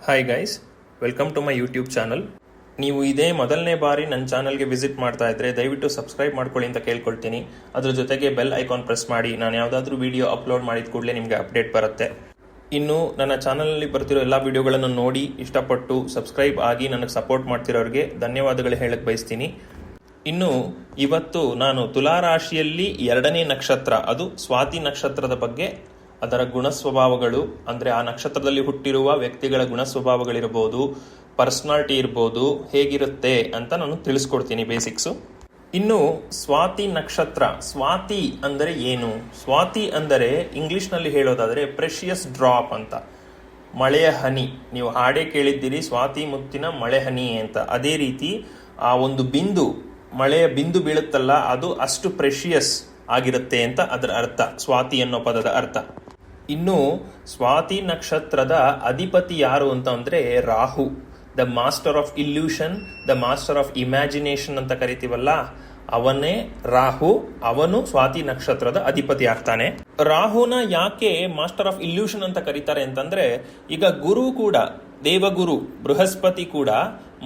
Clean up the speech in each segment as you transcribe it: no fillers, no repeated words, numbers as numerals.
Hi guys, welcome to my YouTube channel. ನೀವು ಇದೇ ಮೊದಲನೇ ಬಾರಿ ನನ್ನ ಚಾನಲ್ಗೆ ವಿಸಿಟ್ ಮಾಡ್ತಾ ಇದ್ರೆ ದಯವಿಟ್ಟು ಸಬ್ಸ್ಕ್ರೈಬ್ ಮಾಡ್ಕೊಳ್ಳಿ ಅಂತ ಕೇಳ್ಕೊಳ್ತೀನಿ. ಅದ್ರ ಜೊತೆಗೆ ಬೆಲ್ ಐಕಾನ್ ಪ್ರೆಸ್ ಮಾಡಿ. ನಾನು ಯಾವುದಾದ್ರೂ ವಿಡಿಯೋ ಅಪ್ಲೋಡ್ ಮಾಡಿದ ಕೂಡಲೇ ನಿಮಗೆ ಅಪ್ಡೇಟ್ ಬರುತ್ತೆ. ಇನ್ನು ನನ್ನ ಚಾನಲಲ್ಲಿ ಬರ್ತಿರೋ ಎಲ್ಲ ವಿಡಿಯೋಗಳನ್ನು ನೋಡಿ ಇಷ್ಟಪಟ್ಟು ಸಬ್ಸ್ಕ್ರೈಬ್ ಆಗಿ ನನಗೆ ಸಪೋರ್ಟ್ ಮಾಡ್ತಿರೋರಿಗೆ ಧನ್ಯವಾದಗಳು ಹೇಳಕ್ಕೆ ಬಯಸ್ತೀನಿ. ಇನ್ನು ಇವತ್ತು ನಾನು ತುಲಾರಾಶಿಯಲ್ಲಿ 2ನೇ ನಕ್ಷತ್ರ, ಅದು ಸ್ವಾತಿ ನಕ್ಷತ್ರದ ಬಗ್ಗೆ, ಅದರ ಗುಣ ಸ್ವಭಾವಗಳು, ಅಂದರೆ ಆ ನಕ್ಷತ್ರದಲ್ಲಿ ಹುಟ್ಟಿರುವ ವ್ಯಕ್ತಿಗಳ ಗುಣ ಸ್ವಭಾವಗಳಿರ್ಬೋದು, ಪರ್ಸನಾಲಿಟಿ ಇರ್ಬೋದು, ಹೇಗಿರುತ್ತೆ ಅಂತ ನಾನು ತಿಳಿಸ್ಕೊಡ್ತೀನಿ ಬೇಸಿಕ್ಸು. ಇನ್ನು ಸ್ವಾತಿ ನಕ್ಷತ್ರ, ಸ್ವಾತಿ ಅಂದರೆ ಏನು? ಸ್ವಾತಿ ಅಂದರೆ ಇಂಗ್ಲಿಷ್ನಲ್ಲಿ ಹೇಳೋದಾದರೆ ಪ್ರೆಷಿಯಸ್ ಡ್ರಾಪ್ ಅಂತ, ಮಳೆಯ ಹನಿ. ನೀವು ಹಾಡೇ ಕೇಳಿದ್ದೀರಿ, ಸ್ವಾತಿ ಮುತ್ತಿನ ಮಳೆ ಹನಿ ಅಂತ. ಅದೇ ರೀತಿ ಆ ಒಂದು ಬಿಂದು, ಮಳೆಯ ಬಿಂದು ಬೀಳುತ್ತಲ್ಲ, ಅದು ಅಷ್ಟು ಪ್ರೆಷಿಯಸ್ ಆಗಿರುತ್ತೆ ಅಂತ ಅದರ ಅರ್ಥ, ಸ್ವಾತಿ ಅನ್ನೋ ಪದದ ಅರ್ಥ. ಇನ್ನು ಸ್ವಾತಿ ನಕ್ಷತ್ರದ ಅಧಿಪತಿ ಯಾರು ಅಂತ ಅಂದರೆ Rahu, the master of illusion, the master of imagination ಅಂತ ಕರಿತೀವಲ್ಲ, ಅವನೇ ರಾಹು. ಅವನು ಸ್ವಾತಿ ನಕ್ಷತ್ರದ ಅಧಿಪತಿ ಆಗ್ತಾನೆ. ರಾಹುನ ಯಾಕೆ ಮಾಸ್ಟರ್ ಆಫ್ ಇಲ್ಯೂಷನ್ ಅಂತ ಕರೀತಾರೆ ಅಂತಂದ್ರೆ, ಈಗ ಗುರು ಕೂಡ, ದೇವಗುರು ಬೃಹಸ್ಪತಿ ಕೂಡ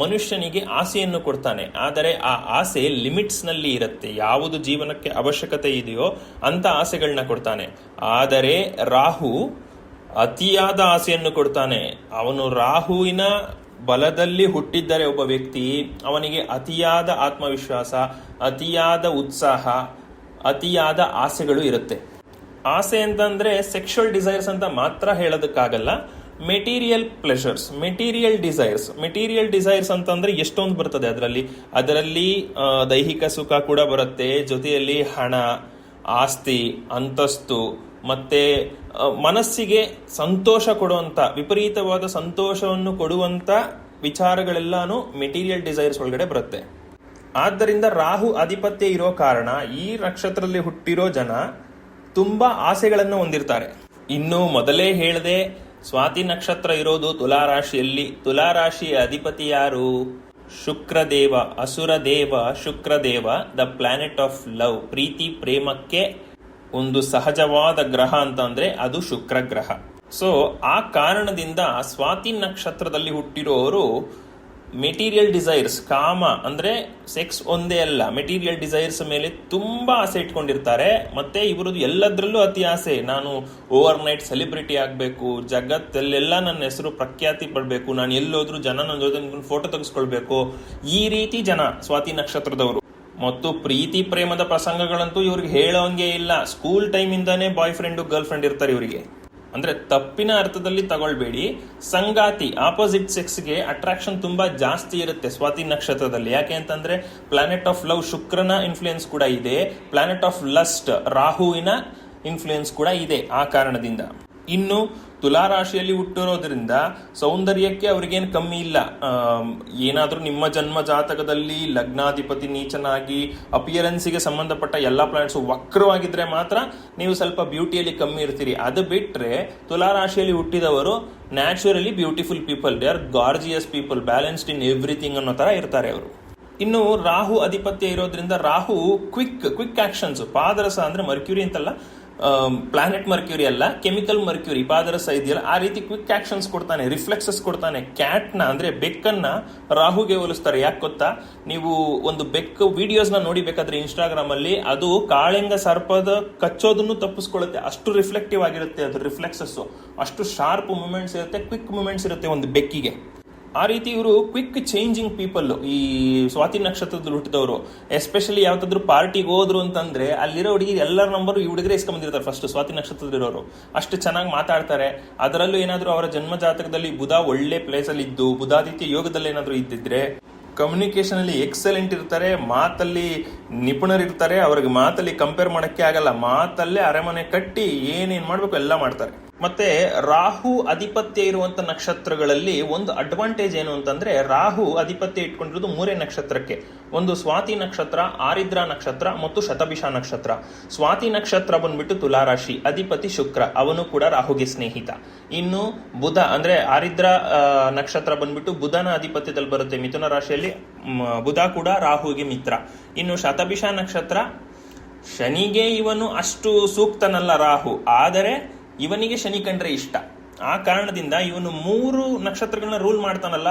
ಮನುಷ್ಯನಿಗೆ ಆಸೆಯನ್ನು ಕೊಡ್ತಾನೆ. ಆದರೆ ಆ ಆಸೆ ಲಿಮಿಟ್ಸ್ ನಲ್ಲಿ ಇರುತ್ತೆ. ಯಾವುದು ಜೀವನಕ್ಕೆ ಅವಶ್ಯಕತೆ ಇದೆಯೋ ಅಂತ ಆಸೆಗಳನ್ನ ಕೊಡ್ತಾನೆ. ಆದರೆ ರಾಹು ಅತಿಯಾದ ಆಸೆಯನ್ನು ಕೊಡ್ತಾನೆ. ಅವನು ರಾಹುವಿನ ಬಲದಲ್ಲಿ ಹುಟ್ಟಿದ್ದರೆ ಒಬ್ಬ ವ್ಯಕ್ತಿ, ಅವನಿಗೆ ಅತಿಯಾದ ಆತ್ಮವಿಶ್ವಾಸ, ಅತಿಯಾದ ಉತ್ಸಾಹ, ಅತಿಯಾದ ಆಸೆಗಳು ಇರುತ್ತೆ. ಆಸೆ ಅಂತಂದ್ರೆ ಸೆಕ್ಷುವಲ್ ಡಿಸೈರ್ಸ್ ಅಂತ ಮಾತ್ರ ಹೇಳೋದಕ್ಕಾಗಲ್ಲ. ಮೆಟೀರಿಯಲ್ ಪ್ಲೆಷರ್ಸ್, ಮೆಟೀರಿಯಲ್ ಡಿಸೈರ್ಸ್ ಅಂತಂದ್ರೆ ಎಷ್ಟೊಂದು ಬರ್ತದೆ ಅದರಲ್ಲಿ ದೈಹಿಕ ಸುಖ ಕೂಡ ಬರುತ್ತೆ. ಜೊತೆಯಲ್ಲಿ ಹಣ, ಆಸ್ತಿ, ಅಂತಸ್ತು, ಮತ್ತೆ ಮನಸ್ಸಿಗೆ ಸಂತೋಷ ಕೊಡುವಂತ, ವಿಪರೀತವಾದ ಸಂತೋಷವನ್ನು ಕೊಡುವಂತ ವಿಚಾರಗಳೆಲ್ಲಾನು ಮೆಟೀರಿಯಲ್ ಡಿಸೈರ್ಸ್ ಒಳಗಡೆ ಬರುತ್ತೆ. ಆದ್ದರಿಂದ ರಾಹು ಆಧಿಪತ್ಯ ಇರೋ ಕಾರಣ ಈ ನಕ್ಷತ್ರದಲ್ಲಿ ಹುಟ್ಟಿರೋ ಜನ ತುಂಬಾ ಆಸೆಗಳನ್ನು ಹೊಂದಿರ್ತಾರೆ. ಇನ್ನು ಮೊದಲೇ ಹೇಳದೆ, ಸ್ವಾತಿ ನಕ್ಷತ್ರ ಇರೋದು ತುಲಾರಾಶಿಯಲ್ಲಿ. ತುಲಾರಾಶಿಯ ಅಧಿಪತಿ ಯಾರು? ಶುಕ್ರದೇವ, ಅಸುರ ದೇವ ಶುಕ್ರದೇವ, ದ ಪ್ಲಾನೆಟ್ ಆಫ್ ಲವ್. ಪ್ರೀತಿ ಪ್ರೇಮಕ್ಕೆ ಒಂದು ಸಹಜವಾದ ಗ್ರಹ ಅಂತ ಅಂದ್ರೆ ಅದು ಶುಕ್ರ ಗ್ರಹ. ಸೊ ಆ ಕಾರಣದಿಂದ ಸ್ವಾತಿ ನಕ್ಷತ್ರದಲ್ಲಿ ಹುಟ್ಟಿರೋರು ಮೆಟೀರಿಯಲ್ ಡಿಸೈರ್ಸ್, ಕಾಮ ಅಂದ್ರೆ ಸೆಕ್ಸ್ ಒಂದೇ ಅಲ್ಲ, ಮೆಟೀರಿಯಲ್ ಡಿಸೈರ್ಸ್ ಮೇಲೆ ತುಂಬಾ ಆಸೆ ಇಟ್ಕೊಂಡಿರ್ತಾರೆ. ಮತ್ತೆ ಇವರದ್ದು ಎಲ್ಲದರಲ್ಲೂ ಅತಿ ಆಸೆ. ನಾನು ಓವರ್ ನೈಟ್ ಸೆಲೆಬ್ರಿಟಿ ಆಗಬೇಕು, ಜಗತ್ತಲ್ಲೆಲ್ಲ ನನ್ನ ಹೆಸರು ಪ್ರಖ್ಯಾತಿ ಪಡಬೇಕು, ನಾನು ಎಲ್ಲೋದ್ರೂ ಜನ ನನ್ನ ಜೊತೆ ಫೋಟೋ ತೆಗೆಸ್ಕೊಳ್ಬೇಕು, ಈ ರೀತಿ ಜನ ಸ್ವಾತಿ ನಕ್ಷತ್ರದವರು. ಮತ್ತು ಪ್ರೀತಿ ಪ್ರೇಮದ ಪ್ರಸಂಗಗಳಂತೂ ಇವ್ರಿಗೆ ಹೇಳೋಂಗೆ ಇಲ್ಲ. School time ಇಂದಾನೇ boy friend girl friend ಇರ್ತಾರೆ ಇವರಿಗೆ. ಅಂದ್ರೆ ತಪ್ಪಿನ ಅರ್ಥದಲ್ಲಿ ತಗೊಳ್ಬೇಡಿ, ಸಂಗಾತಿ, ಆಪೋಸಿಟ್ ಸೆಕ್ಸ್ಗೆ ಅಟ್ರಾಕ್ಷನ್ ತುಂಬಾ ಜಾಸ್ತಿ ಇರುತ್ತೆ ಸ್ವಾತಿ ನಕ್ಷತ್ರದಲ್ಲಿ. ಯಾಕೆ ಅಂತಂದ್ರೆ ಪ್ಲಾನೆಟ್ ಆಫ್ ಲವ್ ಶುಕ್ರನ ಇನ್ಫ್ಲೂಯೆನ್ಸ್ ಕೂಡ ಇದೆ, ಪ್ಲಾನೆಟ್ ಆಫ್ ಲಸ್ಟ್ ರಾಹುವಿನ ಇನ್ಫ್ಲೂಯೆನ್ಸ್ ಕೂಡ ಇದೆ. ಆ ಕಾರಣದಿಂದ ಇನ್ನು ತುಲಾರಾಶಿಯಲ್ಲಿ ಹುಟ್ಟಿರೋದ್ರಿಂದ ಸೌಂದರ್ಯಕ್ಕೆ ಅವ್ರಿಗೇನು ಕಮ್ಮಿ ಇಲ್ಲ. ಏನಾದ್ರೂ ನಿಮ್ಮ ಜನ್ಮ ಜಾತಕದಲ್ಲಿ ಲಗ್ನಾಧಿಪತಿ ನೀಚನಾಗಿ ಅಪಿಯರೆನ್ಸ್ಗೆ ಸಂಬಂಧಪಟ್ಟ ಎಲ್ಲಾ ಪ್ಲಾನೆಟ್ಸ್ ವಕ್ರವಾಗಿದ್ರೆ ಮಾತ್ರ ನೀವು ಸ್ವಲ್ಪ ಬ್ಯೂಟಿಯಲ್ಲಿ ಕಮ್ಮಿ ಇರ್ತೀರಿ. ಅದು ಬಿಟ್ರೆ ತುಲಾರಾಶಿಯಲ್ಲಿ ಹುಟ್ಟಿದವರು naturally beautiful people, they are gorgeous people, balanced in everything ಅನ್ನೋ ತರ ಇರ್ತಾರೆ ಅವರು. ಇನ್ನು ರಾಹು ಅಧಿಪತ್ಯ ಇರೋದ್ರಿಂದ ರಾಹು ಕ್ವಿಕ್ ಆಕ್ಷನ್ಸ್, ಪಾದರಸ ಅಂದ್ರೆ ಮರ್ಕ್ಯೂರಿ ಅಂತಲ್ಲ, ಪ್ಲಾನೆಟ್ ಮರ್ಕ್ಯೂರಿ ಅಲ್ಲ, ಕೆಮಿಕಲ್ ಮರ್ಕ್ಯೂರಿ, ಪಾದರಸ ಇದೆಯಲ್ಲ, ಆ ರೀತಿ ಕ್ವಿಕ್ ಆಕ್ಷನ್ಸ್ ಕೊಡ್ತಾನೆ, ರಿಫ್ಲೆಕ್ಸಸ್ ಕೊಡ್ತಾನೆ. ಕ್ಯಾಟ್ನ ಅಂದ್ರೆ ಬೆಕ್ಕನ್ನ ರಾಹುಗೆ ಹೋಲಿಸ್ತಾರೆ. ಯಾಕೆ ಗೊತ್ತಾ? ನೀವು ಒಂದು ಬೆಕ್ಕು ವಿಡಿಯೋಸ್ ನ ನೋಡಿಬೇಕಾದ್ರೆ ಇನ್ಸ್ಟಾಗ್ರಾಮ್ ಅಲ್ಲಿ, ಅದು ಕಾಳಿಂಗ ಸರ್ಪದ ಕಚ್ಚೋದನ್ನು ತಪ್ಪಿಸ್ಕೊಳ್ಳುತ್ತೆ. ಅಷ್ಟು ರಿಫ್ಲೆಕ್ಟಿವ್ ಆಗಿರುತ್ತೆ ಅದು ರಿಫ್ಲೆಕ್ಸಸ್, ಅಷ್ಟು ಶಾರ್ಪ್ ಮೂಮೆಂಟ್ಸ್ ಇರುತ್ತೆ, ಕ್ವಿಕ್ ಮೂಮೆಂಟ್ಸ್ ಇರುತ್ತೆ ಒಂದು ಬೆಕ್ಕಿಗೆ. ಆ ರೀತಿ ಇವರು ಕ್ವಿಕ್ ಚೇಂಜಿಂಗ್ ಪೀಪಲ್ ಈ ಸ್ವಾತಿ ನಕ್ಷತ್ರದಲ್ಲಿ ಹುಟ್ಟಿದವರು. ಎಸ್ಪೆಷಲಿ ಯಾವ್ದಾದ್ರು ಪಾರ್ಟಿಗೆ ಹೋದ್ರು ಅಂತಂದ್ರೆ ಅಲ್ಲಿರೋ ಹುಡುಗಿ ಎಲ್ಲರ ನಂಬರ್ ಈ ಹುಡುಗರೇ ಇಸ್ಕೊಂಡ್ಬಂದಿರ್ತಾರೆ ಫಸ್ಟ್, ಸ್ವಾತಿ ನಕ್ಷತ್ರದಲ್ಲಿರೋರು. ಅಷ್ಟು ಚೆನ್ನಾಗಿ ಮಾತಾಡ್ತಾರೆ. ಅದರಲ್ಲೂ ಏನಾದ್ರು ಅವರ ಜನ್ಮ ಜಾತಕದಲ್ಲಿ ಬುಧ ಒಳ್ಳೆ ಪ್ಲೇಸ್ ಅಲ್ಲಿ ಇದ್ದು, ಬುಧಾದಿತ್ಯ ಯೋಗದಲ್ಲಿ ಏನಾದ್ರು ಇದ್ದಿದ್ರೆ ಕಮ್ಯುನಿಕೇಶನ್ ಅಲ್ಲಿ ಎಕ್ಸಲೆಂಟ್ ಇರ್ತಾರೆ, ಮಾತಲ್ಲಿ ನಿಪುಣರಿರ್ತಾರೆ. ಅವ್ರಿಗೆ ಮಾತಲ್ಲಿ ಕಂಪೇರ್ ಮಾಡಕ್ಕೆ ಆಗಲ್ಲ. ಮಾತಲ್ಲೇ ಅರಮನೆ ಕಟ್ಟಿ ಏನೇನ್ ಮಾಡ್ಬೇಕು ಎಲ್ಲ ಮಾಡ್ತಾರೆ. ಮತ್ತೆ ರಾಹು ಅಧಿಪತ್ಯ ಇರುವಂತ ನಕ್ಷತ್ರಗಳಲ್ಲಿ ಒಂದು ಅಡ್ವಾಂಟೇಜ್ ಏನು ಅಂತಂದ್ರೆ, ರಾಹು ಅಧಿಪತ್ಯ ಇಟ್ಕೊಂಡಿರೋದು 3 ನಕ್ಷತ್ರಕ್ಕೆ. ಒಂದು ಸ್ವಾತಿ ನಕ್ಷತ್ರ, ಆರಿದ್ರ ನಕ್ಷತ್ರ ಮತ್ತು ಶತಭಿಷ ನಕ್ಷತ್ರ. ಸ್ವಾತಿ ನಕ್ಷತ್ರ ಬಂದ್ಬಿಟ್ಟು ತುಲಾರಾಶಿ, ಅಧಿಪತಿ ಶುಕ್ರ, ಅವನು ಕೂಡ ರಾಹುಗೆ ಸ್ನೇಹಿತ. ಇನ್ನು ಬುಧ ಅಂದ್ರೆ ಆರಿದ್ರ ನಕ್ಷತ್ರ ಬಂದ್ಬಿಟ್ಟು ಬುಧನ ಅಧಿಪತ್ಯದಲ್ಲಿ ಬರುತ್ತೆ, ಮಿಥುನ ರಾಶಿಯಲ್ಲಿ. ಬುಧ ಕೂಡ ರಾಹುಗೆ ಮಿತ್ರ. ಇನ್ನು ಶತಭಿಷ ನಕ್ಷತ್ರ, ಶನಿಗೆ ಇವನು ಅಷ್ಟು ಸೂಕ್ತನಲ್ಲ ರಾಹು, ಆದರೆ ಇವನಿಗೆ ಶನಿ ಕಂಡ್ರೆ ಇಷ್ಟ. ಆ ಕಾರಣದಿಂದ ಇವನು 3 ನಕ್ಷತ್ರಗಳನ್ನ ರೂಲ್ ಮಾಡ್ತಾನಲ್ಲ,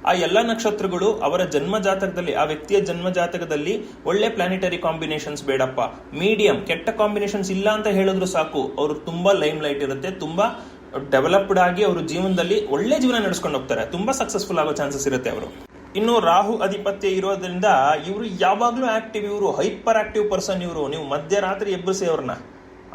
ಆ ಎಲ್ಲ ನಕ್ಷತ್ರಗಳು ಅವರ ಜನ್ಮ ಜಾತಕದಲ್ಲಿ, ಆ ವ್ಯಕ್ತಿಯ ಜನ್ಮ ಜಾತಕದಲ್ಲಿ ಒಳ್ಳೆ ಪ್ಲಾನಿಟರಿ ಕಾಂಬಿನೇಷನ್ಸ್ ಬೇಡಪ್ಪ, ಮೀಡಿಯಂ ಕೆಟ್ಟ ಕಾಂಬಿನೇಷನ್ಸ್ ಇಲ್ಲ ಅಂತ ಹೇಳಿದ್ರು ಸಾಕು, ಅವರು ತುಂಬಾ ಲೈಮ್ ಲೈಟ್ ಇರುತ್ತೆ, ತುಂಬಾ ಡೆವಲಪ್ಡ್ ಆಗಿ ಅವರು ಜೀವನದಲ್ಲಿ ಒಳ್ಳೆ ಜೀವನ ನಡೆಸ್ಕೊಂಡು ಹೋಗ್ತಾರೆ, ತುಂಬಾ ಸಕ್ಸಸ್ಫುಲ್ ಆಗೋ ಚಾನ್ಸಸ್ ಇರುತ್ತೆ ಅವರು. ಇನ್ನು ರಾಹು ಅಧಿಪತ್ಯ ಇರೋದ್ರಿಂದ ಇವರು ಯಾವಾಗ್ಲೂ ಆಕ್ಟಿವ್, ಇವರು ಹೈಪರ್ ಆಕ್ಟಿವ್ ಪರ್ಸನ್ ಇವರು. ನೀವು ಮಧ್ಯರಾತ್ರಿ ಎಬ್ಬರಿಸಿ ಅವ್ರನ್ನ,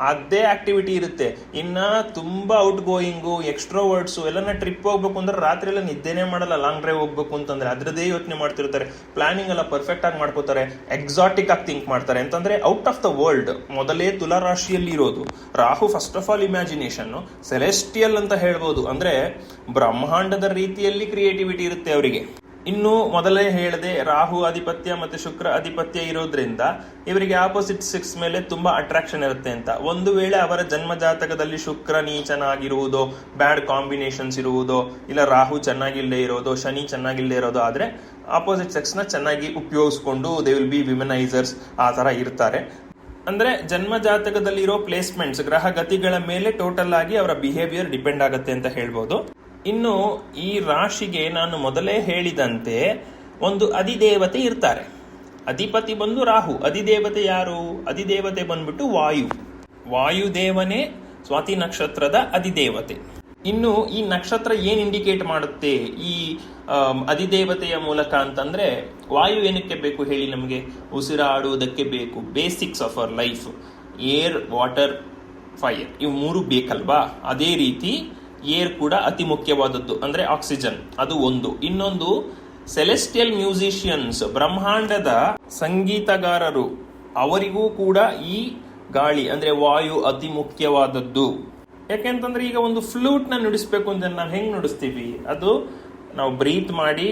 ಅದೇ ಆಕ್ಟಿವಿಟಿ ಇರುತ್ತೆ. ಇನ್ನ ತುಂಬಾ ಔಟ್ ಗೋಯಿಂಗು, ಎಕ್ಸ್ಟ್ರೋವರ್ಡ್ಸು ಎಲ್ಲನ ಟ್ರಿಪ್ ಹೋಗ್ಬೇಕು ಅಂದ್ರೆ ರಾತ್ರಿ ಎಲ್ಲ ನಿದ್ದೆನೇ ಮಾಡಲ್ಲ. ಲಾಂಗ್ ಡ್ರೈವ್ ಹೋಗ್ಬೇಕು ಅಂತಂದ್ರೆ ಅದ್ರದೇ ಯೋಚನೆ ಮಾಡ್ತಿರ್ತಾರೆ, ಪ್ಲಾನಿಂಗ್ ಎಲ್ಲ ಪರ್ಫೆಕ್ಟ್ ಆಗಿ ಮಾಡ್ಕೋತಾರೆ, ಎಕ್ಸಾಟಿಕ್ ಆಗಿ ಥಿಂಕ್ ಮಾಡ್ತಾರೆ. ಅಂತಂದ್ರೆ ಔಟ್ ಆಫ್ ದ ವರ್ಲ್ಡ್. ಮೊದಲೇ ತುಲಾ ರಾಶಿಯಲ್ಲಿ ಇರೋದು Rahu, first of all imagination, celestial ಅಂತ ಹೇಳ್ಬೋದು, ಅಂದ್ರೆ ಬ್ರಹ್ಮಾಂಡದ ರೀತಿಯಲ್ಲಿ ಕ್ರಿಯೇಟಿವಿಟಿ ಇರುತ್ತೆ ಅವರಿಗೆ. ಇನ್ನು ಮೊದಲೇ ಹೇಳದೆ ರಾಹು ಅಧಿಪತ್ಯ ಮತ್ತೆ ಶುಕ್ರ ಅಧಿಪತ್ಯ ಇರೋದ್ರಿಂದ ಇವರಿಗೆ ಆಪೋಸಿಟ್ ಸೆಕ್ಸ್ ಮೇಲೆ ತುಂಬಾ ಅಟ್ರಾಕ್ಷನ್ ಇರುತ್ತೆ ಅಂತ. ಒಂದು ವೇಳೆ ಅವರ ಜನ್ಮ ಜಾತಕದಲ್ಲಿ ಶುಕ್ರ ನೀಚನಾಗಿರುವುದೋ, ಬ್ಯಾಡ್ ಕಾಂಬಿನೇಷನ್ಸ್ ಇರುವುದೋ, ಇಲ್ಲ ರಾಹು ಚೆನ್ನಾಗಿಲ್ಲದೆ ಇರೋದು, ಶನಿ ಚೆನ್ನಾಗಿಲ್ಲದೆ ಇರೋದು ಆದ್ರೆ ಆಪೋಸಿಟ್ ಸೆಕ್ಸ್ ನ ಚೆನ್ನಾಗಿ ಉಪಯೋಗಿಸ್ಕೊಂಡು ದೇ ವಿಲ್ ಬಿ ವಿಮೆನೈಸರ್ಸ್ ಆ ತರ ಇರ್ತಾರೆ. ಅಂದ್ರೆ ಜನ್ಮ ಜಾತಕದಲ್ಲಿ ಇರೋ ಪ್ಲೇಸ್ಮೆಂಟ್ಸ್, ಗ್ರಹ ಗತಿಗಳ ಮೇಲೆ ಟೋಟಲ್ ಆಗಿ ಅವರ ಬಿಹೇವಿಯರ್ ಡಿಪೆಂಡ್ ಆಗುತ್ತೆ ಅಂತ ಹೇಳ್ಬೋದು. ಇನ್ನು ಈ ರಾಶಿಗೆ ನಾನು ಮೊದಲೇ ಹೇಳಿದಂತೆ ಒಂದು ಅಧಿದೇವತೆ ಇರ್ತಾರೆ. ಅಧಿಪತಿ ಬಂದು ರಾಹು, ಅಧಿದೇವತೆ ಯಾರು? ಅಧಿದೇವತೆ ಬಂದ್ಬಿಟ್ಟು ವಾಯುದೇವನೇ ಸ್ವಾತಿ ನಕ್ಷತ್ರದ ಅಧಿದೇವತೆ. ಇನ್ನು ಈ ನಕ್ಷತ್ರ ಏನ್ ಇಂಡಿಕೇಟ್ ಮಾಡುತ್ತೆ ಈ ಅಧಿದೇವತೆಯ ಮೂಲಕ ಅಂತಂದ್ರೆ, ವಾಯು ಏನಕ್ಕೆ ಬೇಕು ಹೇಳಿ? ನಮಗೆ ಉಸಿರಾಡುವುದಕ್ಕೆ ಬೇಕು. Basics of our life, air, water, fire, ಇವು 3 ಬೇಕಲ್ವಾ? ಅದೇ ರೀತಿ ಏರ್ ಕೂಡ ಅತಿ ಮುಖ್ಯವಾದದ್ದು, ಅಂದ್ರೆ ಆಕ್ಸಿಜನ್, ಅದು ಒಂದು. ಇನ್ನೊಂದು ಸೆಲೆಸ್ಟಿಯಲ್ ಮ್ಯೂಸಿಷಿಯನ್ಸ್, ಬ್ರಹ್ಮಾಂಡದ ಸಂಗೀತಗಾರರು, ಅವರಿಗೂ ಕೂಡ ಈ ಗಾಳಿ ಅಂದ್ರೆ ವಾಯು ಅತಿ ಮುಖ್ಯವಾದದ್ದು. ಯಾಕೆಂತಂದ್ರೆ ಈಗ ಒಂದು ಫ್ಲೂಟ್ ನ ನುಡಿಸ್ಬೇಕು ಅಂದ್ರೆ ನಾವು ಹೆಂಗ್ ನುಡಿಸ್ತೀವಿ? ಅದು ನಾವು ಬ್ರೀತ್ ಮಾಡಿ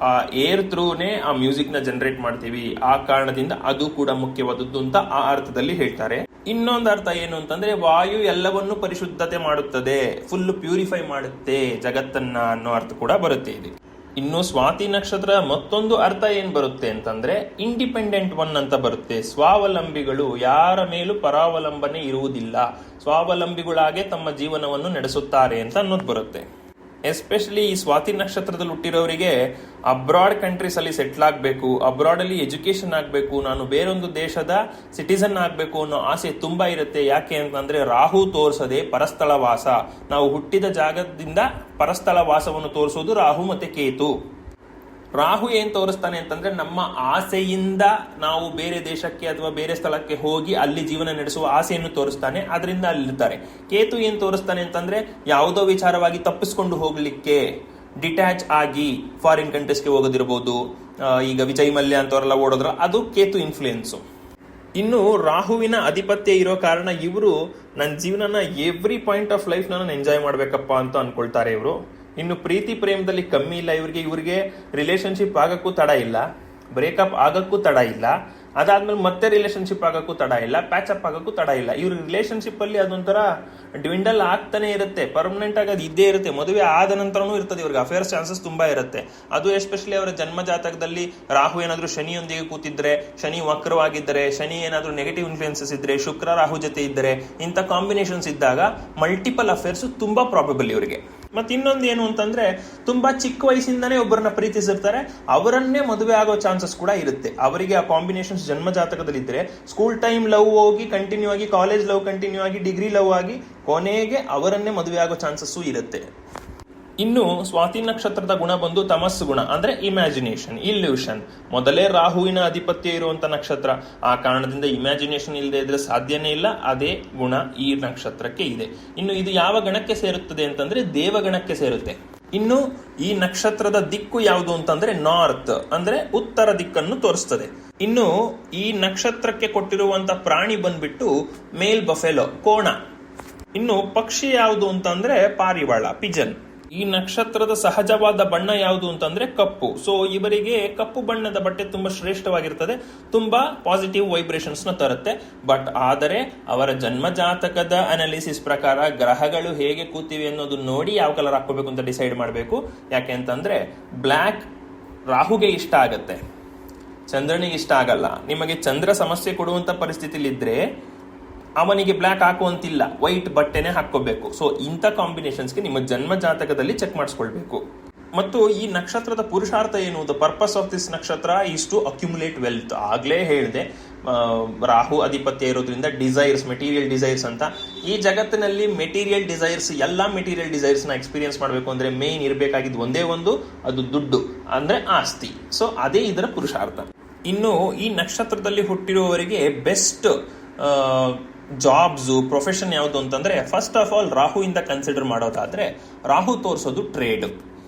ಆ ಏರ್ ಥ್ರೂನೇ ಆ ಮ್ಯೂಸಿಕ್ ನ ಜನರೇಟ್ ಮಾಡ್ತೀವಿ. ಆ ಕಾರಣದಿಂದ ಅದು ಕೂಡ ಮುಖ್ಯವಾದದ್ದು ಅಂತ ಆ ಅರ್ಥದಲ್ಲಿ ಹೇಳ್ತಾರೆ. ಇನ್ನೊಂದು ಅರ್ಥ ಏನು ಅಂತಂದ್ರೆ, ವಾಯು ಎಲ್ಲವನ್ನು ಪರಿಶುದ್ಧತೆ ಮಾಡುತ್ತದೆ, ಫುಲ್ ಪ್ಯೂರಿಫೈ ಮಾಡುತ್ತೆ ಜಗತ್ತನ್ನ ಅನ್ನೋ ಅರ್ಥ ಕೂಡ ಬರುತ್ತೆ ಇದೆ. ಇನ್ನು ಸ್ವಾತಿ ನಕ್ಷತ್ರ ಮತ್ತೊಂದು ಅರ್ಥ ಏನ್ ಬರುತ್ತೆ ಅಂತಂದ್ರೆ, ಇಂಡಿಪೆಂಡೆಂಟ್ ಒನ್ ಅಂತ ಬರುತ್ತೆ. ಸ್ವಾವಲಂಬಿಗಳು, ಯಾರ ಮೇಲೂ ಪರಾವಲಂಬನೆ ಇರುವುದಿಲ್ಲ, ಸ್ವಾವಲಂಬಿಗಳಾಗೆ ತಮ್ಮ ಜೀವನವನ್ನು ನಡೆಸುತ್ತಾರೆ ಅಂತ ಅನ್ನೋದು ಬರುತ್ತೆ. ಎಸ್ಪೆಷಲಿ ಈ ಸ್ವಾತಿ ನಕ್ಷತ್ರದಲ್ಲಿ ಹುಟ್ಟಿರೋರಿಗೆ ಅಬ್ರಾಡ್ ಕಂಟ್ರೀಸ್ ಅಲ್ಲಿ ಸೆಟ್ಲ್ ಆಗಬೇಕು, ಅಬ್ರಾಡ್ ಅಲ್ಲಿ ಎಜುಕೇಶನ್ ಆಗಬೇಕು, ನಾನು ಬೇರೊಂದು ದೇಶದ ಸಿಟಿಸನ್ ಆಗಬೇಕು ಅನ್ನೋ ಆಸೆ ತುಂಬಾ ಇರುತ್ತೆ. ಯಾಕೆ ಅಂತಂದ್ರೆ ರಾಹು ತೋರಿಸದೆ ಪರಸ್ಥಳ ವಾಸ, ನಾವು ಹುಟ್ಟಿದ ಜಾಗದಿಂದ ಪರಸ್ಥಳ ವಾಸವನ್ನು ತೋರಿಸೋದು ರಾಹು ಮತ್ತೆ ಕೇತು. ರಾಹು ಏನ್ ತೋರಿಸ್ತಾನೆ ಅಂತಂದ್ರೆ, ನಮ್ಮ ಆಸೆಯಿಂದ ನಾವು ಬೇರೆ ದೇಶಕ್ಕೆ ಅಥವಾ ಬೇರೆ ಸ್ಥಳಕ್ಕೆ ಹೋಗಿ ಅಲ್ಲಿ ಜೀವನ ನಡೆಸುವ ಆಸೆಯನ್ನು ತೋರಿಸ್ತಾನೆ, ಅದರಿಂದ ಅಲ್ಲಿರ್ತಾರೆ. ಕೇತು ಏನ್ ತೋರಿಸ್ತಾನೆ ಅಂತಂದ್ರೆ, ಯಾವುದೋ ವಿಚಾರವಾಗಿ ತಪ್ಪಿಸ್ಕೊಂಡು ಹೋಗ್ಲಿಕ್ಕೆ, ಡಿಟ್ಯಾಚ್ ಆಗಿ ಫಾರಿನ್ ಕಂಟ್ರೀಸ್ಗೆ ಹೋಗೋದಿರ್ಬೋದು. ಈಗ ವಿಜಯ್ ಮಲ್ಯ ಅಂತವರೆಲ್ಲ ಓಡೋದ್ರ, ಅದು ಕೇತು ಇನ್ಫ್ಲೂಯೆನ್ಸು. ಇನ್ನು ರಾಹುವಿನ ಅಧಿಪತ್ಯ ಇರೋ ಕಾರಣ ಇವರು ನನ್ನ ಜೀವನನ ಎವ್ರಿ ಪಾಯಿಂಟ್ ಆಫ್ ಲೈಫ್ ನಾನು ಎಂಜಾಯ್ ಮಾಡ್ಬೇಕಪ್ಪ ಅಂತ ಅನ್ಕೊಳ್ತಾರೆ ಇವರು. ಇನ್ನು ಪ್ರೀತಿ ಪ್ರೇಮದಲ್ಲಿ ಕಮ್ಮಿ ಇಲ್ಲ ಇವರಿಗೆ ರಿಲೇಶನ್ಶಿಪ್ ಆಗಕ್ಕೂ ತಡ ಇಲ್ಲ, ಬ್ರೇಕಪ್ ಆಗಕ್ಕೂ ತಡ ಇಲ್ಲ, ಅದಾದ್ಮೇಲೆ ಮತ್ತೆ ರಿಲೇಶನ್ಶಿಪ್ ಆಗಕ್ಕೂ ತಡ ಇಲ್ಲ, ಪ್ಯಾಚಪ್ ಆಗಕ್ಕೂ ತಡ ಇಲ್ಲ. ಇವ್ರ ರಿಲೇಶನ್ಶಿಪ್ ಅಲ್ಲಿ ಅದೊಂಥರ ಡ್ವಿಂಡಲ್ ಆಗ್ತಾನೆ ಇರುತ್ತೆ, ಪರ್ಮನೆಂಟ್ ಆಗಿ ಅದು ಇದ್ದೇ ಇರುತ್ತೆ. ಮದುವೆ ಆದ ನಂತರನೂ ಇರ್ತದೆ, ಇವ್ರಿಗೆ ಅಫೇರ್ಸ್ ಚಾನ್ಸಸ್ ತುಂಬಾ ಇರುತ್ತೆ. ಅದು ಎಸ್ಪೆಷಲಿ ಅವರ ಜನ್ಮ ಜಾತಕದಲ್ಲಿ ರಾಹು ಏನಾದ್ರೂ ಶನಿಯೊಂದಿಗೆ ಕೂತಿದ್ರೆ, ಶನಿ ವಕ್ರವಾಗಿದ್ದರೆ, ಶನಿ ಏನಾದ್ರೂ ನೆಗೆಟಿವ್ ಇನ್ಫ್ಲುಯೆನ್ಸಸ್ ಇದ್ರೆ, ಶುಕ್ರ ರಾಹು ಜೊತೆ ಇದ್ದರೆ, ಇಂಥ ಕಾಂಬಿನೇಷನ್ಸ್ ಇದ್ದಾಗ ಮಲ್ಟಿಪಲ್ ಅಫೇರ್ಸ್ ತುಂಬಾ ಪ್ರಾಬಬಲ್ ಇವರಿಗೆ. ಮತ್ತೆ ಇನ್ನೊಂದು ಏನು ಅಂತಂದ್ರೆ, ತುಂಬಾ ಚಿಕ್ಕ ವಯಸ್ಸಿಂದಾನೇ ಒಬ್ಬರನ್ನ ಪ್ರೀತಿಸಿರ್ತಾರೆ, ಅವರನ್ನೇ ಮದುವೆ ಆಗೋ ಚಾನ್ಸಸ್ ಕೂಡ ಇರುತ್ತೆ. ಅವರಿಗೆ ಆ ಕಾಂಬಿನೇಷನ್ಸ್ ಜನ್ಮ ಜಾತಕದಲ್ಲಿ ಇದ್ರೆ, ಸ್ಕೂಲ್ ಟೈಮ್ ಲವ್ ಹೋಗಿ ಕಂಟಿನ್ಯೂ ಆಗಿ, ಕಾಲೇಜ್ ಲವ್ ಕಂಟಿನ್ಯೂ ಆಗಿ, ಡಿಗ್ರಿ ಲವ್ ಆಗಿ, ಕೊನೆಗೆ ಅವರನ್ನೇ ಮದುವೆ ಆಗೋ ಚಾನ್ಸಸ್ ಇರುತ್ತೆ. ಇನ್ನು ಸ್ವಾತಿ ನಕ್ಷತ್ರದ ಗುಣ ಬಂದು ತಮಸ್ಸು ಗುಣ, ಅಂದ್ರೆ ಇಮ್ಯಾಜಿನೇಷನ್, ಇಲ್ಯೂಷನ್. ಮೊದಲೇ ರಾಹುವಿನ ಅಧಿಪತ್ಯ ಇರುವಂತ ನಕ್ಷತ್ರ, ಆ ಕಾರಣದಿಂದ ಇಮ್ಯಾಜಿನೇಷನ್ ಇಲ್ಲದೆ ಇದ್ರೆ ಸಾಧ್ಯನೇ ಇಲ್ಲ. ಅದೇ ಗುಣ ಈ ನಕ್ಷತ್ರಕ್ಕೆ ಇದೆ. ಇನ್ನು ಇದು ಯಾವ ಗಣಕ್ಕೆ ಸೇರುತ್ತದೆ ಅಂತಂದ್ರೆ, ದೇವಗಣಕ್ಕೆ ಸೇರುತ್ತೆ. ಇನ್ನು ಈ ನಕ್ಷತ್ರದ ದಿಕ್ಕು ಯಾವುದು ಅಂತಂದ್ರೆ ನಾರ್ತ್, ಅಂದ್ರೆ ಉತ್ತರ ದಿಕ್ಕನ್ನು ತೋರಿಸ್ತದೆ. ಇನ್ನು ಈ ನಕ್ಷತ್ರಕ್ಕೆ ಕೊಟ್ಟಿರುವಂತ ಪ್ರಾಣಿ ಬಂದ್ಬಿಟ್ಟು ಮೇಲ್ ಬಫೆಲೋ, ಕೋಣ. ಇನ್ನು ಪಕ್ಷಿ ಯಾವುದು ಅಂತಂದ್ರೆ ಪಾರಿವಾಳ, ಪಿಜನ್. ಈ ನಕ್ಷತ್ರದ ಸಹಜವಾದ ಬಣ್ಣ ಯಾವುದು ಅಂತಂದ್ರೆ ಕಪ್ಪು. ಸೊ ಇವರಿಗೆ ಕಪ್ಪು ಬಣ್ಣದ ಬಟ್ಟೆ ತುಂಬಾ ಶ್ರೇಷ್ಠವಾಗಿರ್ತದೆ, ತುಂಬಾ ಪಾಸಿಟಿವ್ ವೈಬ್ರೇಷನ್ಸ್ ನ ತರುತ್ತೆ. ಬಟ್ ಆದರೆ ಅವರ ಜನ್ಮ ಜಾತಕದ ಅನಾಲಿಸಿಸ್ ಪ್ರಕಾರ ಗ್ರಹಗಳು ಹೇಗೆ ಕೂತಿವೆ ಅನ್ನೋದು ನೋಡಿ ಯಾವ ಕಲರ್ ಹಾಕೋಬೇಕು ಅಂತ ಡಿಸೈಡ್ ಮಾಡಬೇಕು. ಯಾಕೆ ಅಂತಂದ್ರೆ ಬ್ಲ್ಯಾಕ್ ರಾಹುಗೆ ಇಷ್ಟ ಆಗತ್ತೆ, ಚಂದ್ರನಿಗೆ ಇಷ್ಟ ಆಗಲ್ಲ. ನಿಮಗೆ ಚಂದ್ರ ಸಮಸ್ಯೆ ಕೊಡುವಂತ ಪರಿಸ್ಥಿತಿಲಿದ್ರೆ ಅವನಿಗೆ ಬ್ಲ್ಯಾಕ್ ಹಾಕುವಂತಿಲ್ಲ, ವೈಟ್ ಬಟ್ಟೆನೆ ಹಾಕೋಬೇಕು. ಸೊ ಇಂಥ ಕಾಂಬಿನೇಷನ್ಸ್ಗೆ ನಿಮ್ಮ ಜನ್ಮ ಜಾತಕದಲ್ಲಿ ಚೆಕ್ ಮಾಡಿಸ್ಕೊಳ್ಬೇಕು. ಮತ್ತು ಈ ನಕ್ಷತ್ರದ ಪುರುಷಾರ್ಥ ಏನು? ದ ಪರ್ಪಸ್ ಆಫ್ ದಿಸ್ ನಕ್ಷತ್ರ ಈಸ್ ಟು ಅಕ್ಯುಮುಲೇಟ್ ವೆಲ್ತ್. ಆಗ್ಲೇ ಹೇಳಿದೆ, ರಾಹು ಅಧಿಪತ್ಯ ಇರೋದ್ರಿಂದ ಡಿಸೈರ್ಸ್, ಮೆಟೀರಿಯಲ್ ಡಿಸೈರ್ಸ್ ಅಂತ. ಈ ಜಗತ್ತಿನಲ್ಲಿ ಮೆಟೀರಿಯಲ್ ಡಿಸೈರ್ಸ್, ಎಲ್ಲ ಮೆಟೀರಿಯಲ್ ಡಿಸೈರ್ಸ್ ನ ಎಕ್ಸ್ಪೀರಿಯನ್ಸ್ ಮಾಡಬೇಕು ಅಂದ್ರೆ ಮೇನ್ ಇರಬೇಕಾಗಿದ್ದು ಒಂದೇ ಒಂದು, ಅದು ದುಡ್ಡು, ಅಂದ್ರೆ ಆಸ್ತಿ. ಸೊ ಅದೇ ಇದರ ಪುರುಷಾರ್ಥ. ಇನ್ನು ಈ ನಕ್ಷತ್ರದಲ್ಲಿ ಹುಟ್ಟಿರುವವರಿಗೆ ಬೆಸ್ಟ್ ಜಾಬ್ಸ್, ಪ್ರೊಫೆಷನ್ ಯಾವುದು ಅಂತಂದ್ರೆ, ಫಸ್ಟ್ ಆಫ್ ಆಲ್ ರಾಹು ಇಂದ ಕನ್ಸಿಡರ್ ಮಾಡೋದಾದ್ರೆ ರಾಹು ತೋರಿಸೋದು ಟ್ರೇಡ್,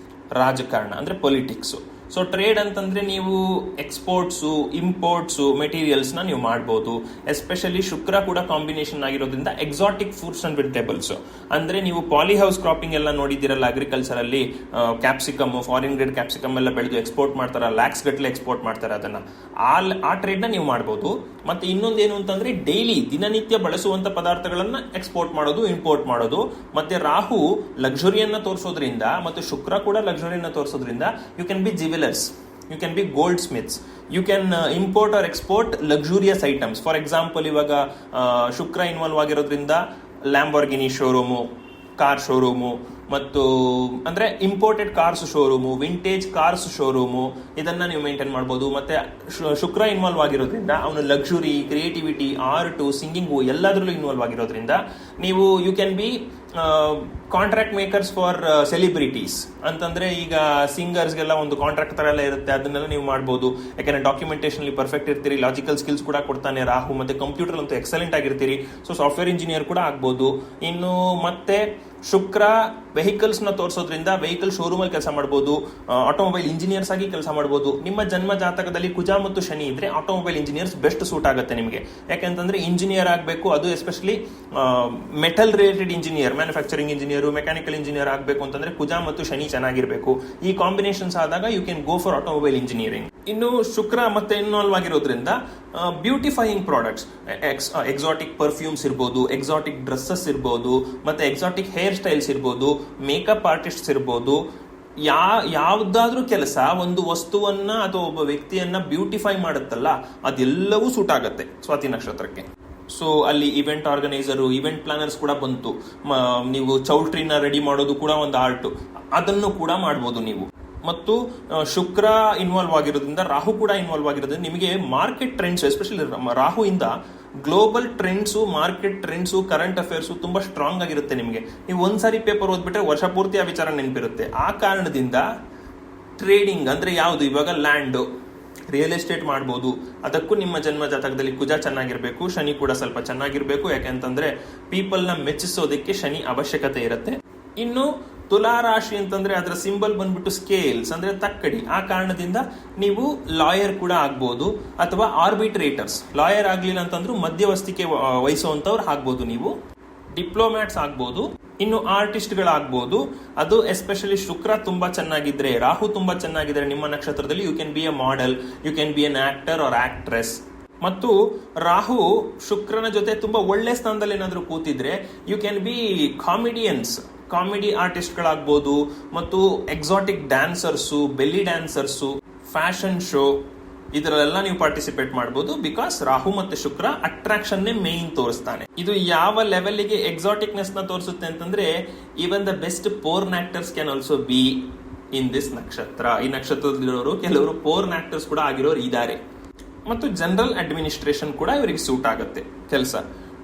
ರಾಜಕಾರಣ ಅಂದ್ರೆ ಪೊಲಿಟಿಕ್ಸ್. ಸೊ ಟ್ರೇಡ್ ಅಂತಂದ್ರೆ ನೀವು ಎಕ್ಸ್ಪೋರ್ಟ್ಸು, ಇಂಪೋರ್ಟ್ಸು, ಮೆಟೀರಿಯಲ್ಸ್ ನ ನೀವು ಮಾಡಬಹುದು. ಎಸ್ಪೆಷಲಿ ಶುಕ್ರ ಕೂಡ ಕಾಂಬಿನೇಷನ್ ಆಗಿರೋದ್ರಿಂದ ಎಕ್ಸಾಟಿಕ್ ಫ್ರೂಟ್ಸ್ ಅಂಡ್ ವೆಜಿಟೇಬಲ್ಸ್, ಅಂದ್ರೆ ನೀವು ಪಾಲಿ ಹೌಸ್ ಕ್ರಾಪಿಂಗ್ ಎಲ್ಲ ನೋಡಿದಿರಲ್ಲ ಅಗ್ರಿಕಲ್ಚರ್ ಅಲ್ಲಿ, ಕ್ಯಾಪ್ಸಿಕಮ್, ಫಾರಿನ್ ಗ್ರೇಡ್ ಕ್ಯಾಪ್ಸಿಕಮ್ ಎಲ್ಲ ಬೆಳೆದು ಎಕ್ಸ್ಪೋರ್ಟ್ ಮಾಡ್ತಾರೆ, ಲ್ಯಾಕ್ಸ್ ಗಟ್ಟಲೆ ಎಕ್ಸ್ಪೋರ್ಟ್ ಮಾಡ್ತಾರೆ. ಅದನ್ನ ಆ ಟ್ರೇಡ್ ನ ನೀವು ಮಾಡಬಹುದು. ಮತ್ತೆ ಇನ್ನೊಂದೇನು ಅಂತಂದ್ರೆ ಡೈಲಿ, ದಿನನಿತ್ಯ ಬಳಸುವಂತ ಪದಾರ್ಥಗಳನ್ನ ಎಕ್ಸ್ಪೋರ್ಟ್ ಮಾಡೋದು, ಇಂಪೋರ್ಟ್ ಮಾಡೋದು. ಮತ್ತೆ ರಾಹು ಲಕ್ಸುರಿಯನ್ನ ತೋರಿಸೋದ್ರಿಂದ ಮತ್ತು ಶುಕ್ರ ಕೂಡ ಲಕ್ಸುರಿಯನ್ನ ತೋರಿಸೋದ್ರಿಂದ you can be jewellers, you can be goldsmiths, you can import or export luxurious items. For example, ಇವಾಗ ಶುಕ್ರ ಇನ್ವಾಲ್ವ್ ಆಗಿರೋದ್ರಿಂದ ಲ್ಯಾಂಬೋರ್ಗಿನಿ ಶೋರೂಮು, ಕಾರ್ ಶೋರೂಮು, ಮತ್ತು ಅಂದ್ರೆ imported cars showroom, vintage cars showroom, ಇದನ್ನ ನೀವು ಮೇಂಟೈನ್ ಮಾಡಬಹುದು. ಮತ್ತೆ ಶುಕ್ರ ಇನ್ವಾಲ್ವ್ ಆಗಿರೋದ್ರಿಂದ ಅವನು ಲಕ್ಸುರಿ, ಕ್ರಿಯೇಟಿವಿಟಿ, ಆರ್ಟ್, ಸಿಂಗಿಂಗು ಎಲ್ಲದರಲ್ಲೂ ಇನ್ವಾಲ್ವ್ ಆಗಿರೋದ್ರಿಂದ ನೀವು you can be contract makers for celebrities ಅಂತಂದ್ರೆ, ಈಗ ಸಿಂಗರ್ಸ್ಗೆಲ್ಲ ಒಂದು ಕಾಂಟ್ರಾಕ್ಟ್ ತರ ಎಲ್ಲ ಇರುತ್ತೆ, ಅದನ್ನೆಲ್ಲ ನೀವು ಮಾಡಬಹುದು. ಯಾಕಂದ್ರೆ ಡಾಕ್ಯುಮೆಂಟೇಶನ್ ಪರ್ಫೆಕ್ಟ್ ಇರ್ತೀರಿ, ಲಾಜಿಕಲ್ ಸ್ಕಿಲ್ಸ್ ಕೂಡ ಕೊಡ್ತಾನೆ ರಾಹು. ಮತ್ತೆ ಕಂಪ್ಯೂಟರ್ ಅಂತೂ ಎಕ್ಸಲೆಂಟ್ ಆಗಿರ್ತೀರಿ, ಸೊ ಸಾಫ್ಟ್ವೇರ್ ಇಂಜಿನಿಯರ್ ಕೂಡ ಆಗ್ಬಹುದು. ಇನ್ನು ಮತ್ತೆ ಶುಕ್ರ ವೆಹಿಕಲ್ಸ್ ನ ತೋರಿಸೋದ್ರಿಂದ ವೆಹಿಕಲ್ ಶೋರೂಮ್ ಅಲ್ಲಿ ಕೆಲಸ ಮಾಡಬಹುದು, ಆಟೋಮೊಬೈಲ್ ಇಂಜಿನಿಯರ್ಸ್ ಆಗಿ ಕೆಲಸ ಮಾಡಬಹುದು. ನಿಮ್ಮ ಜನ್ಮ ಜಾತಕದಲ್ಲಿ ಕುಜ ಮತ್ತು ಶನಿ ಇದ್ರೆ ಆಟೋಮೊಬೈಲ್ ಇಂಜಿನಿಯರ್ಸ್ ಬೆಸ್ಟ್ ಸೂಟ್ ಆಗುತ್ತೆ ನಿಮಗೆ. ಯಾಕೆಂತಂದ್ರೆ ಇಂಜಿನಿಯರ್ ಆಗಬೇಕು, ಅದು especially metal related engineer, manufacturing engineer, mechanical engineer ಆಗಬೇಕು ಅಂತಂದ್ರೆ ಕುಜ ಮತ್ತು ಶನಿ ಚೆನ್ನಾಗಿರ್ಬೇಕು. ಈ ಕಾಂಬಿನೇಷನ್ಸ್ ಆದಾಗ you can go for automobile engineering. ಇನ್ನು ಶುಕ್ರ ಮತ್ತೆ ಇನ್ವಾಲ್ವ್ ಆಗಿರೋದ್ರಿಂದ ಬ್ಯೂಟಿಫೈಯಿಂಗ್ ಪ್ರಾಡಕ್ಟ್ಸ್, ಎಕ್ಸಾಟಿಕ್ ಪರ್ಫ್ಯೂಮ್ಸ್ ಇರ್ಬೋದು, ಎಕ್ಸಾಟಿಕ್ ಡ್ರೆಸ್ಸಸ್ ಇರ್ಬೋದು, ಮತ್ತೆ ಎಕ್ಸಾಟಿಕ್ ಹೇರ್ ಸ್ಟೈಲ್ಸ್ ಇರ್ಬೋದು, ಮೇಕಪ್ ಆರ್ಟಿಸ್ಟ್ಸ್ ಇರ್ಬೋದು. ಯಾವ್ದಾದ್ರೂ ಕೆಲಸ ಒಂದು ವಸ್ತುವನ್ನ ಅಥವಾ ಒಬ್ಬ ವ್ಯಕ್ತಿಯನ್ನ ಬ್ಯೂಟಿಫೈ ಮಾಡುತ್ತಲ್ಲ, ಅದೆಲ್ಲವೂ ಸೂಟ್ ಆಗತ್ತೆ ಸ್ವಾತಿ ನಕ್ಷತ್ರಕ್ಕೆ. ಸೊ ಅಲ್ಲಿ ಇವೆಂಟ್ ಆರ್ಗನೈಸರು, ಇವೆಂಟ್ ಪ್ಲಾನರ್ಸ್ ಕೂಡ ಬಂತು. ನೀವು ಚೌಲ್ಟ್ರಿನ ರೆಡಿ ಮಾಡೋದು ಕೂಡ ಒಂದು ಆರ್ಟ್, ಅದನ್ನು ಕೂಡ ಮಾಡ್ಬೋದು ನೀವು. ಮತ್ತು ಶುಕ್ರ ಇನ್ವಾಲ್ವ್ ಆಗಿರೋದ್ರಿಂದ, ರಾಹು ಕೂಡ ಇನ್ವಾಲ್ವ್ ಆಗಿರೋದ್ರಿಂದ ನಿಮಗೆ ಮಾರ್ಕೆಟ್ ಟ್ರೆಂಡ್ಸ್, ಎಸ್ಪೆಷಲಿ ರಾಹು ಇಂದ global trends, market trends, current affairs ತುಂಬಾ ಸ್ಟ್ರಾಂಗ್ ಆಗಿರುತ್ತೆ ನಿಮಗೆ. ನೀವು ಒಂದ್ಸಾರಿ ಪೇಪರ್ ಓದ್ಬಿಟ್ರೆ ವರ್ಷ ಪೂರ್ತಿ ಆ ವಿಚಾರ ನೆನಪಿರುತ್ತೆ. ಆ ಕಾರಣದಿಂದ ಟ್ರೇಡಿಂಗ್ ಅಂದ್ರೆ ಯಾವುದು, ಇವಾಗ ಲ್ಯಾಂಡ್, ರಿಯಲ್ ಎಸ್ಟೇಟ್ ಮಾಡ್ಬೋದು. ಅದಕ್ಕೂ ನಿಮ್ಮ ಜನ್ಮ ಜಾತಕದಲ್ಲಿ ಕುಜ ಚೆನ್ನಾಗಿರ್ಬೇಕು, ಶನಿ ಕೂಡ ಸ್ವಲ್ಪ ಚೆನ್ನಾಗಿರ್ಬೇಕು. ಯಾಕೆಂತಂದ್ರೆ ಪೀಪಲ್ ನ ಮೆಚ್ಚಿಸೋದಕ್ಕೆ ಶನಿ ಅವಶ್ಯಕತೆ ಇರುತ್ತೆ. ಇನ್ನು ತುಲಾ ರಾಶಿ ಅಂತಂದ್ರೆ ಅದರ ಸಿಂಬಲ್ ಬಂದ್ಬಿಟ್ಟು ಸ್ಕೇಲ್ಸ್, ಅಂದ್ರೆ ತಕ್ಕಡಿ. ಆ ಕಾರಣದಿಂದ ನೀವು ಲಾಯರ್ ಕೂಡ ಆಗ್ಬೋದು, ಅಥವಾ ಆರ್ಬಿಟ್ರೇಟರ್ಸ್. ಲಾಯರ್ ಆಗ್ಲಿಲ್ಲ ಅಂತಂದ್ರೂ ಮಧ್ಯವಸ್ಥಿಕೆ ವಹಿಸುವಂತವ್ರು ಆಗ್ಬೋದು ನೀವು. ಡಿಪ್ಲೊಮ್ಯಾಟ್ಸ್ ಆಗ್ಬೋದು, ಇನ್ನು ಆರ್ಟಿಸ್ಟ್ಗಳಾಗ್ಬೋದು. ಅದು ಎಸ್ಪೆಷಲಿ ಶುಕ್ರ ತುಂಬಾ ಚೆನ್ನಾಗಿದ್ರೆ, ರಾಹು ತುಂಬಾ ಚೆನ್ನಾಗಿದ್ರೆ ನಿಮ್ಮ ನಕ್ಷತ್ರದಲ್ಲಿ you can be a model, you can be an actor or actress. ಮತ್ತು ರಾಹು ಶುಕ್ರನ ಜೊತೆ ತುಂಬಾ ಒಳ್ಳೆ ಸ್ಥಾನದಲ್ಲಿ ಏನಾದ್ರೂ ಕೂತಿದ್ರೆ you can be comedians, comedy ಆರ್ಟಿಸ್ಟ್ಗಳಾಗ್ಬೋದು, ಮತ್ತು exotic dancers, belly dancers, fashion show, ಇದರಲ್ಲೆಲ್ಲ ನೀವು ಪಾರ್ಟಿಸಿಪೇಟ್ ಮಾಡಬಹುದು. ಬಿಕಾಸ್ ರಾಹು ಮತ್ತೆ ಶುಕ್ರ ಅಟ್ರಾಕ್ಷನ್ ಮೇನ್ ತೋರಿಸ್ತಾನೆ. ಇದು ಯಾವ ಲೆವೆಲ್ಗೆ ಎಕ್ಸಾಟಿಕ್ನೆಸ್ ನ ತೋರಿಸುತ್ತೆ ಅಂತಂದ್ರೆ, even the best porn actors can also be in this ನಕ್ಷತ್ರ. ಈ ನಕ್ಷತ್ರದಲ್ಲಿರೋರು ಕೆಲವರು ಪೋರ್ನ್ ಆಕ್ಟರ್ಸ್ ಕೂಡ ಆಗಿರೋರು ಇದ್ದಾರೆ. ಮತ್ತು ಜನರಲ್ ಅಡ್ಮಿನಿಸ್ಟ್ರೇಷನ್ ಕೂಡ ಇವರಿಗೆ ಸೂಟ್ ಆಗುತ್ತೆ ಕೆಲಸ.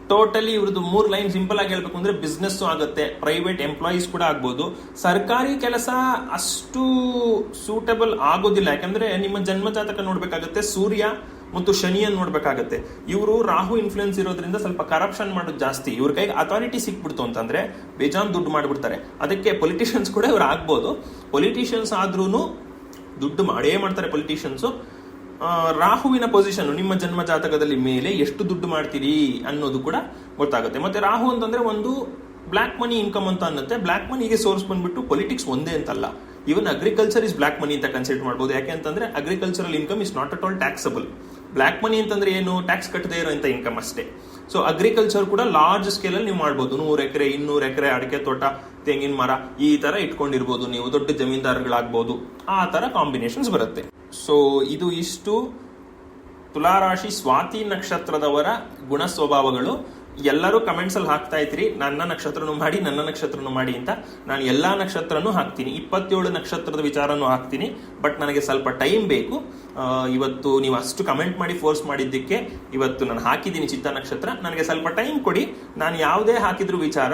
ಟೋಟಲಿ ಇವ್ರದ್ದು 3 ಲೈನ್ ಸಿಂಪಲ್ ಆಗಿ ಹೇಳ್ಬೇಕು ಅಂದ್ರೆ ಬಿಸ್ನೆಸ್ ಆಗುತ್ತೆ, ಪ್ರೈವೇಟ್ ಎಂಪ್ಲಾಯೀಸ್ ಕೂಡ ಆಗ್ಬೋದು. ಸರ್ಕಾರಿ ಕೆಲಸ ಅಷ್ಟು ಸೂಟಬಲ್ ಆಗೋದಿಲ್ಲ, ಯಾಕಂದ್ರೆ ನಿಮ್ಮ ಜನ್ಮ ಜಾತಕ ನೋಡ್ಬೇಕಾಗತ್ತೆ, ಸೂರ್ಯ ಮತ್ತು ಶನಿಯನ್ನು ನೋಡ್ಬೇಕಾಗತ್ತೆ. ಇವರು ರಾಹು ಇನ್ಫ್ಲುಯೆನ್ಸ್ ಇರೋದ್ರಿಂದ ಸ್ವಲ್ಪ ಕರಪ್ಷನ್ ಮಾಡೋದು ಜಾಸ್ತಿ. ಇವ್ರ ಕೈಗೆ ಅಥಾರಿಟಿ ಸಿಕ್ಬಿಡ್ತು ಅಂತಂದ್ರೆ ಬೇಜಾನ್ ದುಡ್ಡು ಮಾಡ್ಬಿಡ್ತಾರೆ. ಅದಕ್ಕೆ ಪೊಲಿಟಿಷಿಯನ್ಸ್ ಕೂಡ ಇವ್ರು ಆಗ್ಬೋದು. ಪೊಲಿಟಿಷಿಯನ್ಸ್ ಆದ್ರೂ ದುಡ್ಡು ಮಾಡೇ ಮಾಡ್ತಾರೆ ಪೊಲಿಟಿಷಿಯನ್ಸ್. ರಾಹುವಿನ ಪೊಸಿಷನ್ ನಿಮ್ಮ ಜನ್ಮ ಜಾತಕದಲ್ಲಿ ಮೇಲೆ ಎಷ್ಟು ದುಡ್ಡು ಮಾಡ್ತೀರಿ ಅನ್ನೋದು ಕೂಡ ಗೊತ್ತಾಗುತ್ತೆ. ಮತ್ತೆ ರಾಹು ಅಂತಂದ್ರೆ ಒಂದು ಬ್ಲಾಕ್ ಮನಿ ಇನ್ಕಮ್ ಅಂತ ಅನ್ನತ್ತೆ. ಬ್ಲಾಕ್ ಮನಿಗೆ ಸೋರ್ಸ್ ಬಂದ್ಬಿಟ್ಟು ಪೊಲಿಟಿಕ್ಸ್ ಒಂದೇ ಅಂತಲ್ಲ, ಈವನ್ ಅಗ್ರಿಕಲ್ಚರ್ ಇಸ್ ಬ್ಲಾಕ್ ಮನಿ ಅಂತ ಕನ್ಸಿಡರ್ ಮಾಡಬಹುದು. ಯಾಕೆ ಅಂತಂದ್ರೆ agricultural income is not at all taxable. Block ಮನಿ ಅಂತಂದ್ರೆ ಏನು, ಟ್ಯಾಕ್ಸ್ ಕಟ್ಟದೇ ಇರೋಂಥ ಇನ್ಕಮ್ ಅಷ್ಟೇ. ಸೊ ಅಗ್ರಿಕಲ್ಚರ್ ಕೂಡ ಲಾರ್ಜ್ ಸ್ಕೇಲ್ ಅಲ್ಲಿ ನೀವು ಮಾಡಬಹುದು. 100 ಎಕರೆ 200 ಎಕರೆ ಅಡಿಕೆ ತೋಟ, ತೆಂಗಿನ ಮರ, ಈ ತರ ಇಟ್ಕೊಂಡಿರ್ಬೋದು ನೀವು. ದೊಡ್ಡ ಜಮೀನ್ದಾರ್ಗಳಾಗ್ಬೋದು. ಆ ತರ ಕಾಂಬಿನೇಷನ್ಸ್ ಬರುತ್ತೆ. ಸೊ ಇದು ಇಷ್ಟು ತುಲಾರಾಶಿ ಸ್ವಾತಿ ನಕ್ಷತ್ರದವರ ಗುಣ ಸ್ವಭಾವಗಳು. ಎಲ್ಲರೂ ಕಮೆಂಟ್ಸ್ ಅಲ್ಲಿ ಹಾಕ್ತಾ ಇದ್ರಿ ನನ್ನ ನಕ್ಷತ್ರನು ಮಾಡಿ ಅಂತ. ನಾನು ಎಲ್ಲಾ ನಕ್ಷತ್ರನೂ ಹಾಕ್ತೀನಿ, 27 ನಕ್ಷತ್ರದ ವಿಚಾರನೂ ಹಾಕ್ತೀನಿ. ಬಟ್ ನನಗೆ ಸ್ವಲ್ಪ ಟೈಮ್ ಬೇಕು. ಇವತ್ತು ನೀವು ಅಷ್ಟು ಕಮೆಂಟ್ ಮಾಡಿ ಫೋರ್ಸ್ ಮಾಡಿದ್ದಕ್ಕೆ ಇವತ್ತು ನಾನು ಹಾಕಿದ್ದೀನಿ ಚಿತ್ತ ನಕ್ಷತ್ರ. ನನಗೆ ಸ್ವಲ್ಪ ಟೈಮ್ ಕೊಡಿ. ನಾನು ಯಾವುದೇ ಹಾಕಿದ್ರು ವಿಚಾರ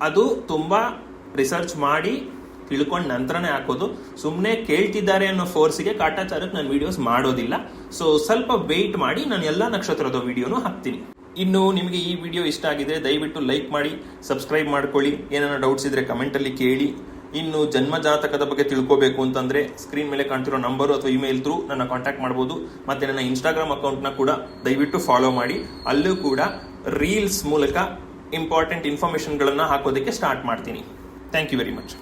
ಅದು ತುಂಬಾ ರಿಸರ್ಚ್ ಮಾಡಿ ತಿಳ್ಕೊಂಡು ನಂತರನೇ ಹಾಕೋದು. ಸುಮ್ಮನೆ ಕೇಳ್ತಿದ್ದಾರೆ ಅನ್ನೋ ಫೋರ್ಸ್ಗೆ ಕಾಟಾಚಾರಕ್ಕೆ ನಾನು ವಿಡಿಯೋಸ್ ಮಾಡೋದಿಲ್ಲ. ಸೊ ಸ್ವಲ್ಪ ವೆಯ್ಟ್ ಮಾಡಿ, ನಾನು ಎಲ್ಲ ನಕ್ಷತ್ರದ ವಿಡಿಯೋನು ಹಾಕ್ತೀನಿ. ಇನ್ನು ನಿಮಗೆ ಈ ವಿಡಿಯೋ ಇಷ್ಟ ಆಗಿದ್ರೆ ದಯವಿಟ್ಟು ಲೈಕ್ ಮಾಡಿ, ಸಬ್ಸ್ಕ್ರೈಬ್ ಮಾಡ್ಕೊಳ್ಳಿ. ಏನಾರ ಡೌಟ್ಸ್ ಇದ್ರೆ ಕಮೆಂಟಲ್ಲಿ ಕೇಳಿ. ಇನ್ನು ಜನ್ಮ ಜಾತಕದ ಬಗ್ಗೆ ತಿಳ್ಕೋಬೇಕು ಅಂತಂದ್ರೆ ಸ್ಕ್ರೀನ್ ಮೇಲೆ ಕಾಣ್ತಿರೋ ನಂಬರು ಅಥವಾ ಇಮೇಲ್ ಥ್ರೂ ನನ್ನ ಕಾಂಟ್ಯಾಕ್ಟ್ ಮಾಡ್ಬೋದು. ಮತ್ತೆ ನನ್ನ ಇನ್ಸ್ಟಾಗ್ರಾಮ್ ಅಕೌಂಟ್ನ ಕೂಡ ದಯವಿಟ್ಟು ಫಾಲೋ ಮಾಡಿ. ಅಲ್ಲೂ ಕೂಡ ರೀಲ್ಸ್ ಮೂಲಕ ಇಂಪಾರ್ಟೆಂಟ್ ಇನ್ಫಾರ್ಮೇಷನ್ಗಳನ್ನು ಹಾಕೋದಕ್ಕೆ ಸ್ಟಾರ್ಟ್ ಮಾಡ್ತೀನಿ. Thank you very much.